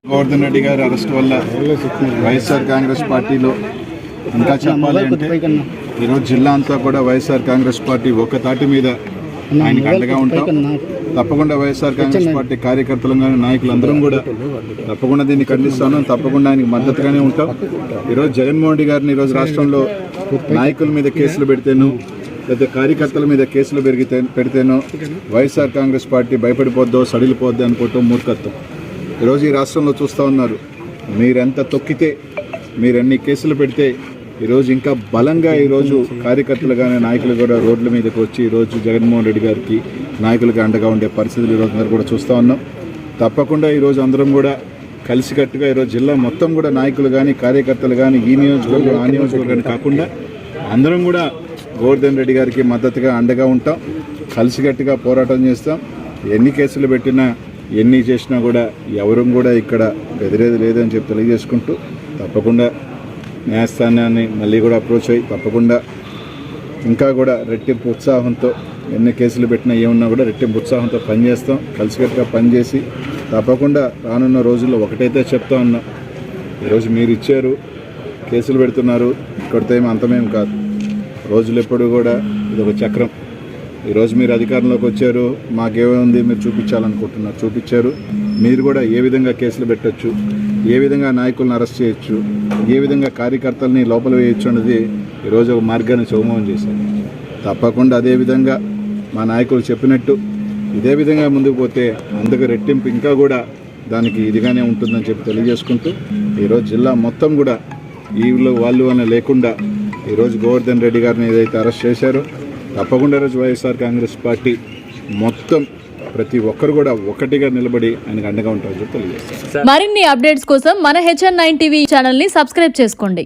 గోవర్ధన్ రెడ్డి గారి అరెస్ట్ వల్ల వైఎస్ఆర్ కాంగ్రెస్ పార్టీలో ఇంకా చెప్పాలి అంటే ఈరోజు జిల్లా అంతా కూడా వైఎస్ఆర్ కాంగ్రెస్ పార్టీ ఒక తాటి మీద ఆయనకు అండగా ఉంటాం. తప్పకుండా వైఎస్ఆర్ కాంగ్రెస్ పార్టీ కార్యకర్తలు కానీ నాయకులందరం కూడా తప్పకుండా దీన్ని ఖండిస్తాను. తప్పకుండా ఆయనకు మద్దతుగానే ఉంటాం. ఈరోజు జగన్మోహన్ రెడ్డి గారిని ఈరోజు రాష్ట్రంలో నాయకుల మీద కేసులు పెడితేను లేదా కార్యకర్తల మీద కేసులు పెడితేనో వైఎస్ఆర్ కాంగ్రెస్ పార్టీ భయపడిపోద్దో సడిలిపోద్దో అనుకోవటం మూర్ఖత్వం. ఈరోజు ఈ రాష్ట్రంలో చూస్తూ ఉన్నారు. మీరెంత తొక్కితే మీరెన్ని కేసులు పెడితే ఈరోజు ఇంకా బలంగా ఈరోజు కార్యకర్తలు కానీ నాయకులు కూడా రోడ్ల మీదకి వచ్చి ఈరోజు జగన్మోహన్ రెడ్డి గారికి నాయకులకి అండగా ఉండే పరిస్థితులు ఈరోజు అందరూ కూడా చూస్తూ ఉన్నాం. తప్పకుండా ఈరోజు అందరం కూడా కలిసికట్టుగా ఈరోజు జిల్లా మొత్తం కూడా నాయకులు కానీ కార్యకర్తలు కానీ ఈ నియోజకవర్గం ఆ నియోజకవర్గాన్ని కాకుండా అందరం కూడా గోవర్ధన్ రెడ్డి గారికి మద్దతుగా అండగా ఉంటాం. కలిసికట్టుగా పోరాటం చేస్తాం. ఎన్ని కేసులు పెట్టినా ఎన్ని చేసినా కూడా ఎవరూ కూడా ఇక్కడ బెదిరేది లేదని చెప్పి తెలియజేసుకుంటూ తప్పకుండా న్యాయస్థానాన్ని మళ్ళీ కూడా అప్రోచ్ అయ్యి తప్పకుండా ఇంకా కూడా రెట్టింపు ఉత్సాహంతో ఎన్ని కేసులు పెట్టినా ఏమున్నా కూడా రెట్టింపు ఉత్సాహంతో పనిచేస్తాం. కలిసికట్టుగా పనిచేసి తప్పకుండా రానున్న రోజుల్లో ఒకటైతే చెప్తా ఉన్నాం. ఈరోజు మీరు ఇచ్చారు, కేసులు పెడుతున్నారు, ఇక్కడితో ఏమి అంతమేం కాదు. రోజులు ఎప్పుడు కూడా ఇది ఒక చక్రం. ఈరోజు మీరు అధికారంలోకి వచ్చారు, మాకేముంది మీరు చూపించాలనుకుంటున్నారు, చూపించారు. మీరు కూడా ఏ విధంగా కేసులు పెట్టచ్చు, ఏ విధంగా నాయకులను అరెస్ట్ చేయొచ్చు, ఏ విధంగా కార్యకర్తల్ని లోపల వేయచ్చు అన్నది ఈరోజు ఒక మార్గాన్ని సుగమం చేశారు. తప్పకుండా అదేవిధంగా మా నాయకులు చెప్పినట్టు ఇదే విధంగా ముందుకు పోతే అందుకు రెట్టింపు ఇంకా కూడా దానికి ఇదిగానే ఉంటుందని చెప్పి తెలియజేసుకుంటూ ఈరోజు జిల్లా మొత్తం కూడా వీళ్ళు వాళ్ళు అని లేకుండా ఈరోజు గోవర్ధన్ రెడ్డి గారిని ఏదైతే అరెస్ట్ చేశారో తప్పకుండా ఈరోజు వైఎస్ఆర్ కాంగ్రెస్ పార్టీ మొత్తం ప్రతి ఒక్కరు కూడా ఒకటిగా నిలబడి ఆయనకు అండగా ఉంటారని తెలియజేస్తారు. మరిన్ని అప్డేట్స్ కోసం మన HN9 టీవీ ఛానల్ ని సబ్స్క్రైబ్ చేసుకోండి.